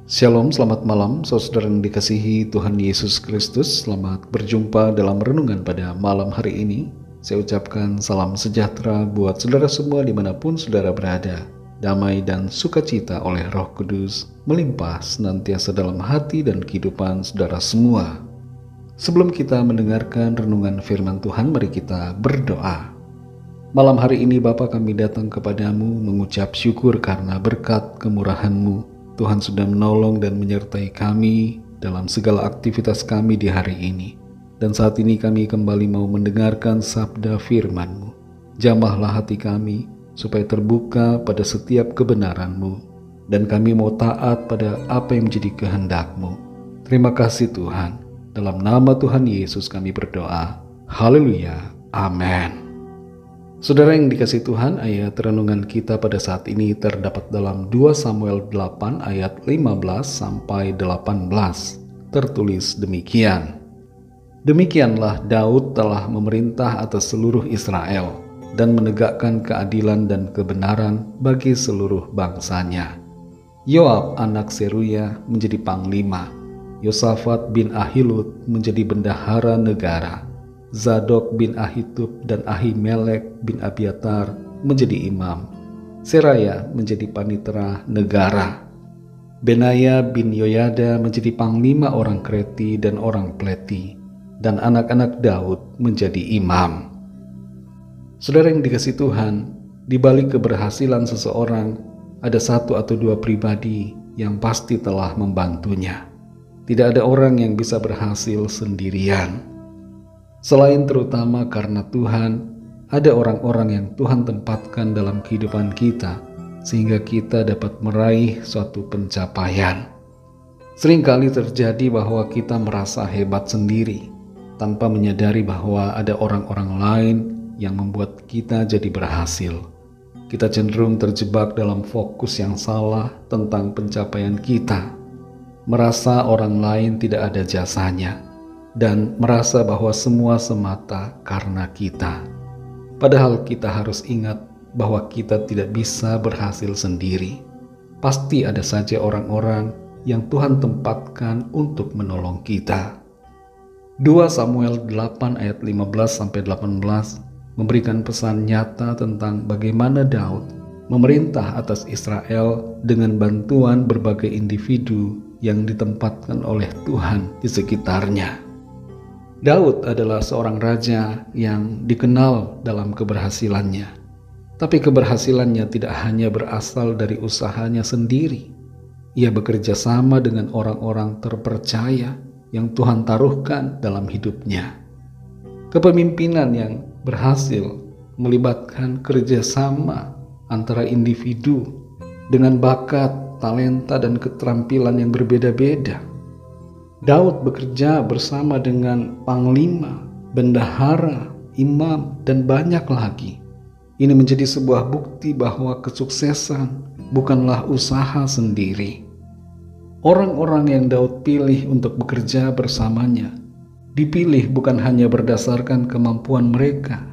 Shalom, selamat malam saudara yang dikasihi Tuhan Yesus Kristus. Selamat berjumpa dalam renungan pada malam hari ini. Saya ucapkan salam sejahtera buat saudara semua dimanapun saudara berada. Damai dan sukacita oleh Roh Kudus melimpah senantiasa dalam hati dan kehidupan saudara semua. Sebelum kita mendengarkan renungan firman Tuhan, mari kita berdoa. Malam hari ini Bapa, kami datang kepadamu mengucap syukur karena berkat kemurahan-Mu. Tuhan sudah menolong dan menyertai kami dalam segala aktivitas kami di hari ini. Dan saat ini kami kembali mau mendengarkan sabda firman-Mu. Jamahlah hati kami supaya terbuka pada setiap kebenaran-Mu. Dan kami mau taat pada apa yang menjadi kehendak-Mu. Terima kasih Tuhan. Dalam nama Tuhan Yesus kami berdoa. Haleluya. Amin. Saudara yang dikasihi Tuhan, ayat renungan kita pada saat ini terdapat dalam 2 Samuel 8 ayat 15 sampai 18. Tertulis demikian. Demikianlah Daud telah memerintah atas seluruh Israel dan menegakkan keadilan dan kebenaran bagi seluruh bangsanya. Yoab anak Seruya menjadi panglima, Yosafat bin Ahilud menjadi bendahara negara, Zadok bin Ahitub dan Ahimelek bin Abiatar menjadi imam, Seraya menjadi panitera negara, Benaya bin Yoyada menjadi panglima orang Kreti dan orang Pleti, dan anak-anak Daud menjadi imam. Saudara yang dikasihi Tuhan, di balik keberhasilan seseorang ada satu atau dua pribadi yang pasti telah membantunya. Tidak ada orang yang bisa berhasil sendirian. Selain terutama karena Tuhan, ada orang-orang yang Tuhan tempatkan dalam kehidupan kita, sehingga kita dapat meraih suatu pencapaian. Seringkali terjadi bahwa kita merasa hebat sendiri, tanpa menyadari bahwa ada orang-orang lain yang membuat kita jadi berhasil. Kita cenderung terjebak dalam fokus yang salah tentang pencapaian kita, merasa orang lain tidak ada jasanya, dan merasa bahwa semua semata karena kita. Padahal kita harus ingat bahwa kita tidak bisa berhasil sendiri. Pasti ada saja orang-orang yang Tuhan tempatkan untuk menolong kita. 2 Samuel 8 ayat 15-18 memberikan pesan nyata tentang bagaimana Daud memerintah atas Israel dengan bantuan berbagai individu yang ditempatkan oleh Tuhan di sekitarnya. Daud adalah seorang raja yang dikenal dalam keberhasilannya. Tapi keberhasilannya tidak hanya berasal dari usahanya sendiri. Ia bekerja sama dengan orang-orang terpercaya yang Tuhan taruhkan dalam hidupnya. Kepemimpinan yang berhasil melibatkan kerjasama antara individu dengan bakat, talenta, dan keterampilan yang berbeda-beda. Daud bekerja bersama dengan panglima, bendahara, imam, dan banyak lagi. Ini menjadi sebuah bukti bahwa kesuksesan bukanlah usaha sendiri. Orang-orang yang Daud pilih untuk bekerja bersamanya dipilih bukan hanya berdasarkan kemampuan mereka,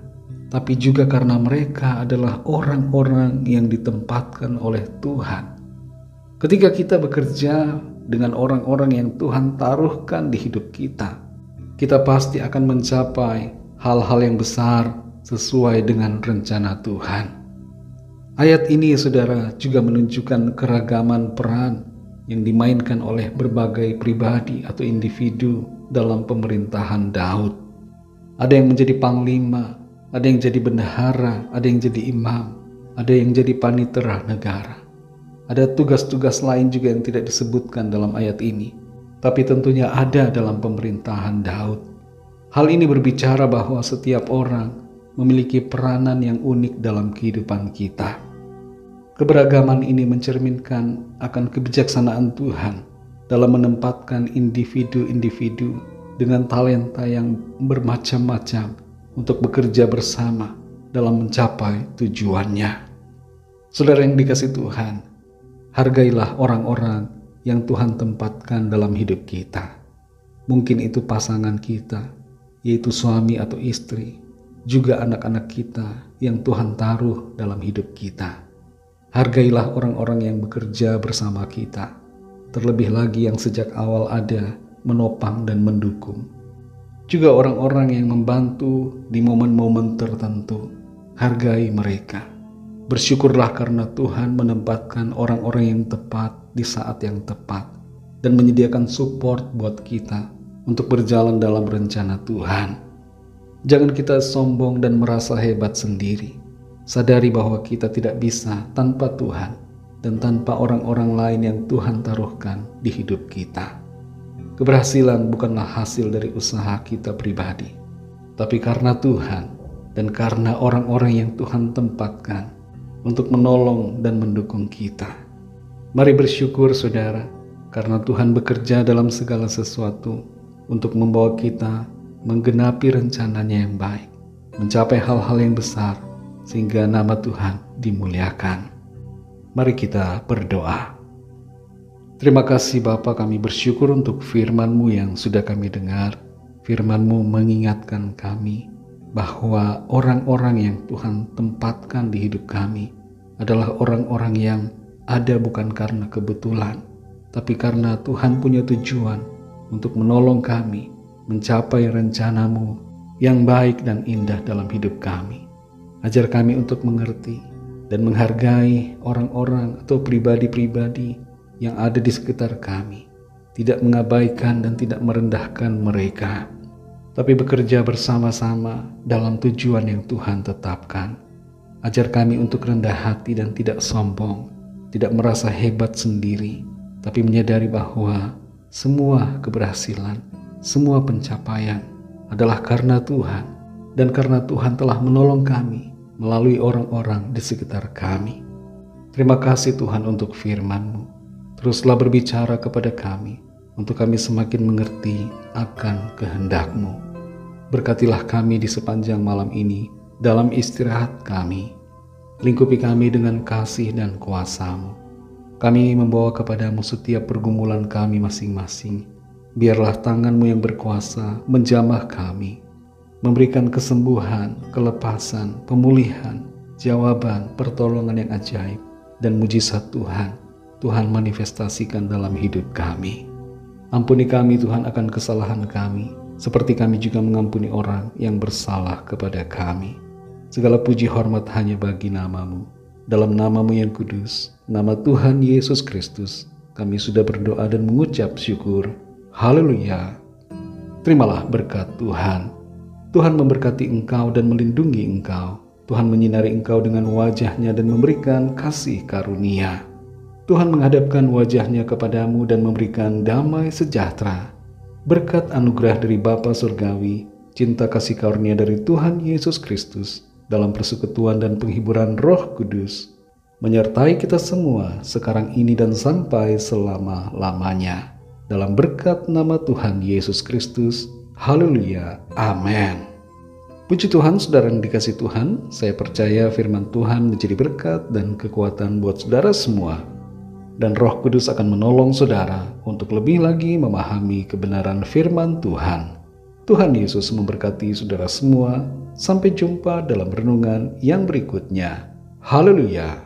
tapi juga karena mereka adalah orang-orang yang ditempatkan oleh Tuhan. Ketika kita bekerja dengan orang-orang yang Tuhan taruhkan di hidup kita, kita pasti akan mencapai hal-hal yang besar sesuai dengan rencana Tuhan. Ayat ini, saudara, juga menunjukkan keragaman peran yang dimainkan oleh berbagai pribadi atau individu dalam pemerintahan Daud. Ada yang menjadi panglima, ada yang jadi bendahara, ada yang jadi imam, ada yang jadi panitera negara. Ada tugas-tugas lain juga yang tidak disebutkan dalam ayat ini, tapi tentunya ada dalam pemerintahan Daud. Hal ini berbicara bahwa setiap orang memiliki peranan yang unik dalam kehidupan kita. Keberagaman ini mencerminkan akan kebijaksanaan Tuhan dalam menempatkan individu-individu dengan talenta yang bermacam-macam untuk bekerja bersama dalam mencapai tujuannya. Saudara yang dikasihi Tuhan, hargailah orang-orang yang Tuhan tempatkan dalam hidup kita. Mungkin itu pasangan kita, yaitu suami atau istri, juga anak-anak kita yang Tuhan taruh dalam hidup kita. Hargailah orang-orang yang bekerja bersama kita. terlebih lagi yang sejak awal ada, menopang dan mendukung. Juga orang-orang yang membantu di momen-momen tertentu, hargai mereka. Bersyukurlah karena Tuhan menempatkan orang-orang yang tepat di saat yang tepat dan menyediakan support buat kita untuk berjalan dalam rencana Tuhan. Jangan kita sombong dan merasa hebat sendiri. Sadari bahwa kita tidak bisa tanpa Tuhan dan tanpa orang-orang lain yang Tuhan taruhkan di hidup kita. Keberhasilan bukanlah hasil dari usaha kita pribadi, tapi karena Tuhan dan karena orang-orang yang Tuhan tempatkan untuk menolong dan mendukung kita. Mari bersyukur saudara, karena Tuhan bekerja dalam segala sesuatu untuk membawa kita menggenapi rencananya yang baik, mencapai hal-hal yang besar, sehingga nama Tuhan dimuliakan. Mari kita berdoa. Terima kasih Bapa, kami bersyukur untuk firman-Mu yang sudah kami dengar. Firman-Mu mengingatkan kami bahwa orang-orang yang Tuhan tempatkan di hidup kami adalah orang-orang yang ada bukan karena kebetulan, tapi karena Tuhan punya tujuan untuk menolong kami mencapai rencana-Mu yang baik dan indah dalam hidup kami. Ajar kami untuk mengerti dan menghargai orang-orang atau pribadi-pribadi yang ada di sekitar kami, tidak mengabaikan dan tidak merendahkan mereka, tapi bekerja bersama-sama dalam tujuan yang Tuhan tetapkan. Ajar kami untuk rendah hati dan tidak sombong, tidak merasa hebat sendiri, tapi menyadari bahwa semua keberhasilan, semua pencapaian adalah karena Tuhan, dan karena Tuhan telah menolong kami melalui orang-orang di sekitar kami. Terima kasih Tuhan untuk firman-Mu. Teruslah berbicara kepada kami, untuk kami semakin mengerti akan kehendak-Mu. Berkatilah kami di sepanjang malam ini, dalam istirahat kami. Lingkupi kami dengan kasih dan kuasa-Mu. Kami membawa kepadamu setiap pergumulan kami masing-masing. Biarlah tangan-Mu yang berkuasa menjamah kami, memberikan kesembuhan, kelepasan, pemulihan, jawaban, pertolongan yang ajaib, dan mujizat Tuhan manifestasikan dalam hidup kami. Ampuni kami Tuhan akan kesalahan kami, seperti kami juga mengampuni orang yang bersalah kepada kami. Segala puji hormat hanya bagi nama-Mu. Dalam nama-Mu yang kudus, nama Tuhan Yesus Kristus, kami sudah berdoa dan mengucap syukur. Haleluya. Terimalah berkat Tuhan. Tuhan memberkati engkau dan melindungi engkau. Tuhan menyinari engkau dengan wajah-Nya dan memberikan kasih karunia. Tuhan menghadapkan wajah-Nya kepadamu dan memberikan damai sejahtera. Berkat anugerah dari Bapa Surgawi, cinta kasih karunia dari Tuhan Yesus Kristus, dalam persekutuan dan penghiburan Roh Kudus, menyertai kita semua sekarang ini dan sampai selama-lamanya. Dalam berkat nama Tuhan Yesus Kristus. Haleluya. Amin. Puji Tuhan, saudara yang dikasihi Tuhan, saya percaya firman Tuhan menjadi berkat dan kekuatan buat saudara semua. Dan Roh Kudus akan menolong saudara untuk lebih lagi memahami kebenaran firman Tuhan. Tuhan Yesus memberkati saudara semua. Sampai jumpa dalam renungan yang berikutnya. Haleluya.